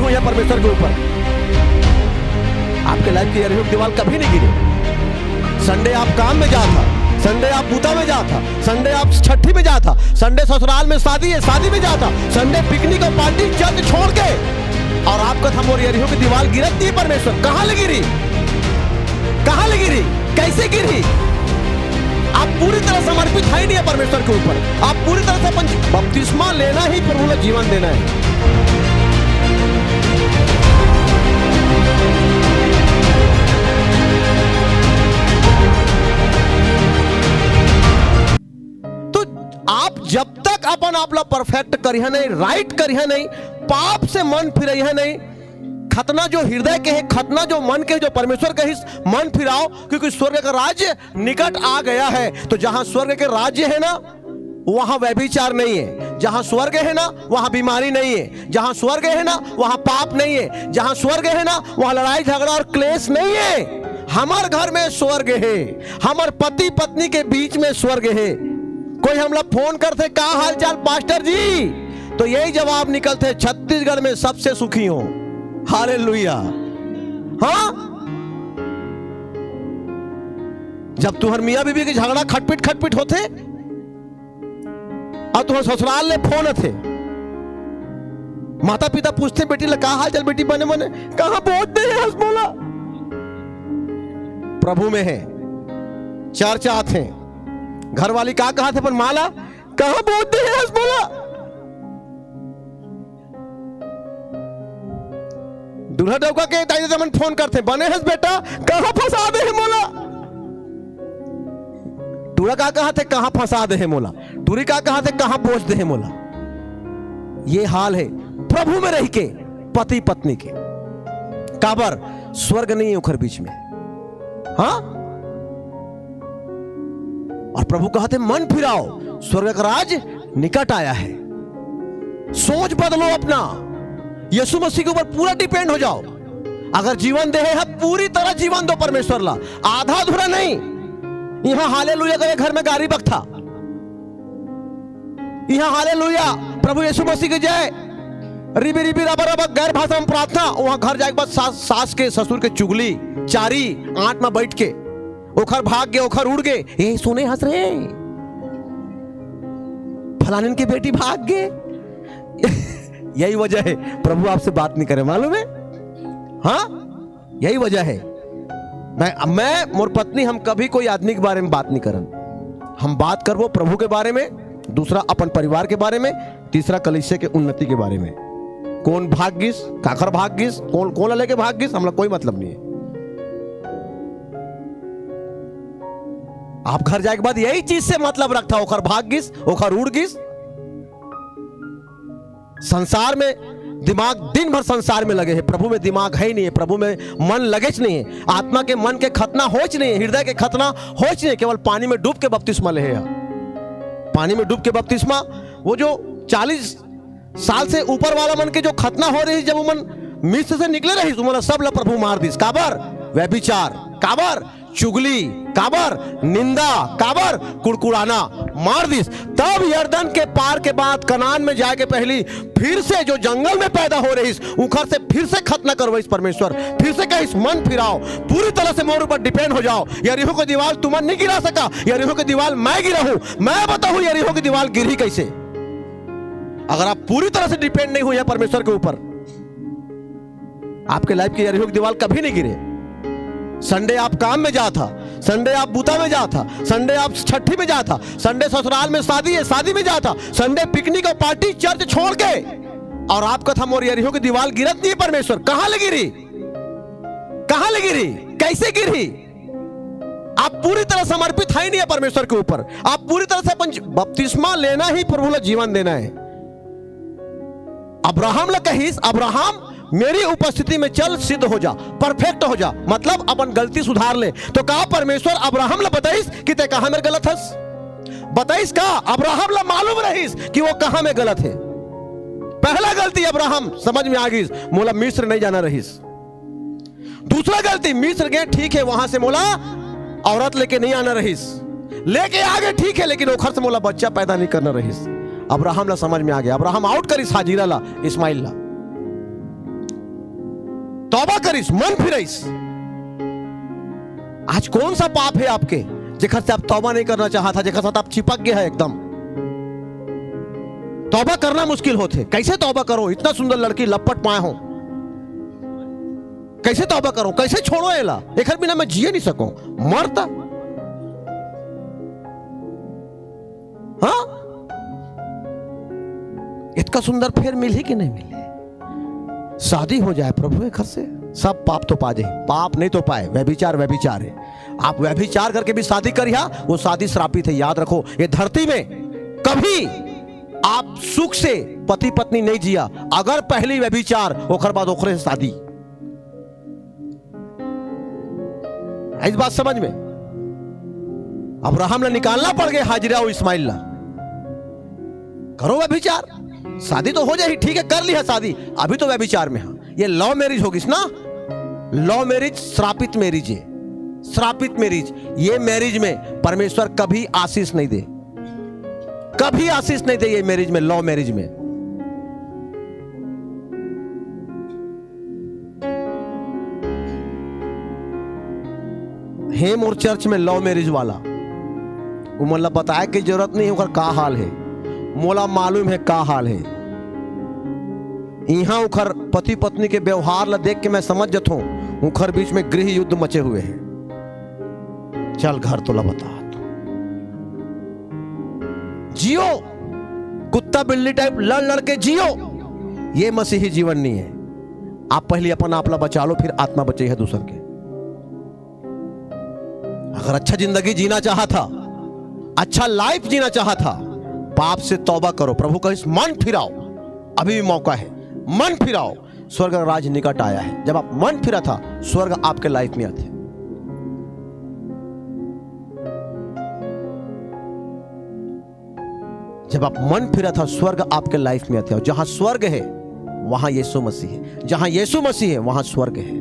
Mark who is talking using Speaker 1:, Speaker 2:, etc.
Speaker 1: हुई है परमेश्वर के ऊपर। आपके लाइफ की यरीहो की दीवार कभी नहीं गिरी। संडे आप काम में जा था, संडे आप बूता में जा था, संडे आप छठी में जा था, संडे ससुराल में शादी है शादी में जा था, संडे पिकनिक और पार्टी चर्च छोड़ के, और आपका थम और यरीहो की दीवार गिरती है परमेश्वर। कहां लगी गिरी, कहां लगी गिरी, कैसे गिरी? आप पूरी तरह समर्पित है नहीं है परमेश्वर के ऊपर। आप पूरी तरह से बपतिस्मा लेना ही प्रभु को जीवन देना है। तो आप जब तक अपन आपला परफेक्ट करिए नहीं, राइट करिए नहीं, पाप से मन फिरिए नहीं, खतना जो हृदय के है, खतना जो मन के, जो परमेश्वर के मन फिराओ, क्योंकि स्वर्ग का राज्य निकट आ गया है। तो जहां स्वर्ग के राज्य है ना, वहां व्यभिचार नहीं है। जहां स्वर्ग है ना, वहां बीमारी नहीं है। जहां स्वर्ग है ना, वहां पाप नहीं है। जहां स्वर्ग है ना, वहां लड़ाई झगड़ा और क्लेश नहीं है। हमार घर में स्वर्ग है, हमार पति पत्नी के बीच में स्वर्ग है। कोई हमला फोन करते, क्या हाल चाल पास्टर जी, तो यही जवाब निकलते, छत्तीसगढ़ में सबसे सुखी हो। हालेलुया। हाँ, जब तुम्हारे मियां बीबी के झगड़ा खटपिट होते और तुम्हारे ससुराल ले फोन थे, माता पिता पूछते बेटी लगा कहा हाल चल बेटी, बने बने कहां पहुंचते हैं, हंस बोला प्रभु में है, चर्चा आते, घर वाली का कहा थे पर माला कहां पहुंचते हैं, हंस बोला। दूल्हा डौका के ताई जमन फोन करते, बने हंस बेटा कहां फंसा दे है मोला। टूरा का कहा थे कहां फंसा दे है मोला, टूरी का कहा थे कहां पहुंच दे है मोला। ये हाल है प्रभु में रह के पति पत्नी के। काबर स्वर्ग नहीं है उखर बीच में। हाँ, और प्रभु कहते मन फिराओ, स्वर्ग का राज निकट आया है। सोच बदलो अपना, यीशु मसीह के ऊपर पूरा डिपेंड हो जाओ। अगर जीवन दे है पूरी तरह जीवन दो परमेश्वर ला, आधा अधूरा नहीं। यहां हालेलुया करे घर में गारी बक था, यहां हालेलुया प्रभु यीशु मसीह की जय, रिबी रिबी रबर रबर गैर भाषा में प्रार्थना, वहां घर जाए के बाद सास के ससुर के चुगली चारी आंट में बैठ के ओखर भाग गए, ओखर उड़ गए, ये सुने हंस रहे फलाने की बेटी भाग गए। यही वजह है प्रभु आपसे बात नहीं करे, मालूम है? हाँ, यही वजह है। मैं मोर पत्नी हम कभी कोई आदमी के बारे में बात नहीं करन। हम बात करबो प्रभु के बारे में, दूसरा अपन परिवार के बारे में, तीसरा कलीसिया के उन्नति के बारे में। कौन भाग गिस, काखर भाग गिस, कौन लेके भाग गिस, हमला कोई मतलब नहीं है। आप घर जाए के बाद यही चीज से मतलब रखता, ओखर भाग गिस, ओखर उड़ गिस। संसार में दिमाग दिन भर संसार में लगे हैं, प्रभु में दिमाग है ही नहीं है, प्रभु में मन लगेच नहीं है। आत्मा के मन के खतना होच नहीं है, हृदय के खतना होच नहीं है। केवल पानी में डूब के बपतिस्मा ले है, पानी में डूब के बपतिस्मा। वो जो 40 साल से ऊपर वाला मन के जो खतना हो रही, जब वो मन मिस्र से निकले रही, तो सब ला प्रभु मार दिस। काबर व्यभिचार, काबर चुगली, काबर निंदा, काबर कुड़कुड़ाना मार दिस। तब यर्दन के पार के बाद कनान में जाके पहली फिर से जो जंगल में पैदा हो रही, उखर से फिर से खतना करवाइस परमेश्वर, फिर से कहिस मन फिराओ, पूरी तरह से मोर ऊपर डिपेंड हो जाओ। यरीहो की दीवार तुम नहीं गिरा सका, यरीहो की दीवार मैं गिरा हूं। मैं बताऊं यरीहो की दीवार गिरी कैसे। अगर आप पूरी तरह से डिपेंड नहीं हुए परमेश्वर के ऊपर, आपके लाइफ की यरीहो की दीवार कभी नहीं गिरे। संडे आप काम में जा था, संडे आप बूता में जा था, संडे आप छठी में जा था, संडे ससुराल में शादी है शादी में जा था, संडे पिकनिक और पार्टी चर्च छोड़ के, और आपका थम और यरीहो की दीवार गिरत नहीं है परमेश्वर। कहां लगी गिरी, कहां लगी गिरी, कैसे गिरी? आप पूरी तरह समर्पित है नहीं है परमेश्वर के ऊपर। आप पूरी तरह से अपन बपतिस्मा लेना ही प्रभु को जीवन देना है। अब्राहम ला कहिस, अब्राहम मेरी उपस्थिति में चल, सिद्ध हो जा, परफेक्ट हो जा, मतलब अपन गलती सुधार ले। तो कहा परमेश्वर अब्राहम ला बताइस कि ते कहां में गलत हस, बताइस का अब्राहम ला मालूम रहीस कि वो कहां में गलत है। पहला गलती अब्राहम समझ में आ गई, मोला मिस्र नहीं जाना रहीस। दूसरा गलती मिस्र गए ठीक है, वहां से मोला औरत लेके नहीं आना रहीस, लेके आगे ठीक है, लेकिन ओखर से मोला बच्चा पैदा नहीं करना रहीस। अब्राहम ला समझ में आ गया, अब्राहम आउट करिस हाजिरा ला, इस्माइल ला। तौबा करिस, मन फिरइस। आज कौन सा पाप है आपके जेकर से आप तौबा नहीं करना चाहता, जेकर साथ आप चिपक गए हैं एकदम? तौबा करना मुश्किल होते, कैसे तौबा करो? इतना सुंदर लड़की लपट पाए हो, कैसे तौबा करो, कैसे छोड़ो? एला एक बिना मैं जिए नहीं सकूं, मरता। हाँ, इतना सुंदर फिर मिली कि नहीं मिली? शादी हो जाए प्रभु के घर से, सब पाप तो पा जाए। पाप नहीं तो पाए, व्यभिचार व्यभिचार है। आप व्यभिचार करके भी शादी करिया, वो शादी श्रापित है। याद रखो, ये धरती में कभी आप सुख से पति पत्नी नहीं जिया। अगर पहली व्यभिचार ओकर बाद ओकरे से शादी, इस बात समझ में। अब्राहम ने निकालना पड़ गया हाजिरा और इस्माइल ला। करो व्यभिचार, शादी तो हो जाए, ठीक है कर लिया शादी, अभी तो व्यभिचार में है। ये लव मैरिज होगी ना, लव मैरिज श्रापित मैरिज है, श्रापित मैरिज। ये मैरिज में परमेश्वर कभी आशीष नहीं दे, कभी आशीष नहीं दे ये मैरिज में, लव मैरिज में। हेम और चर्च में लव मैरिज वाला वो मतलब बताया कि जरूरत नहीं है, का हाल है मोला मालूम है का हाल है। यहां उखर पति पत्नी के व्यवहार ला देख के मैं समझ जाता हूं, उखर बीच में गृह युद्ध मचे हुए हैं। चल घर तो ला बता, जियो कुत्ता बिल्ली टाइप लड़ लड़ के जियो, ये मसीही जीवन नहीं है। आप पहले अपन आप ला बचा लो, फिर आत्मा बचे है दूसर के। अगर अच्छा जिंदगी जीना चाहा था, अच्छा लाइफ जीना चाहा था, पाप से तौबा करो। प्रभु का इस मन फिराओ, अभी भी मौका है, मन फिराओ। स्वर्ग का राज निकट आया है। जब आप मन फिरा था, स्वर्ग आपके लाइफ में आते। जब आप मन फिरा था, स्वर्ग आपके लाइफ में आते। और जहां स्वर्ग है वहां यीशु मसीह है, जहां यीशु मसीह है वहां स्वर्ग है।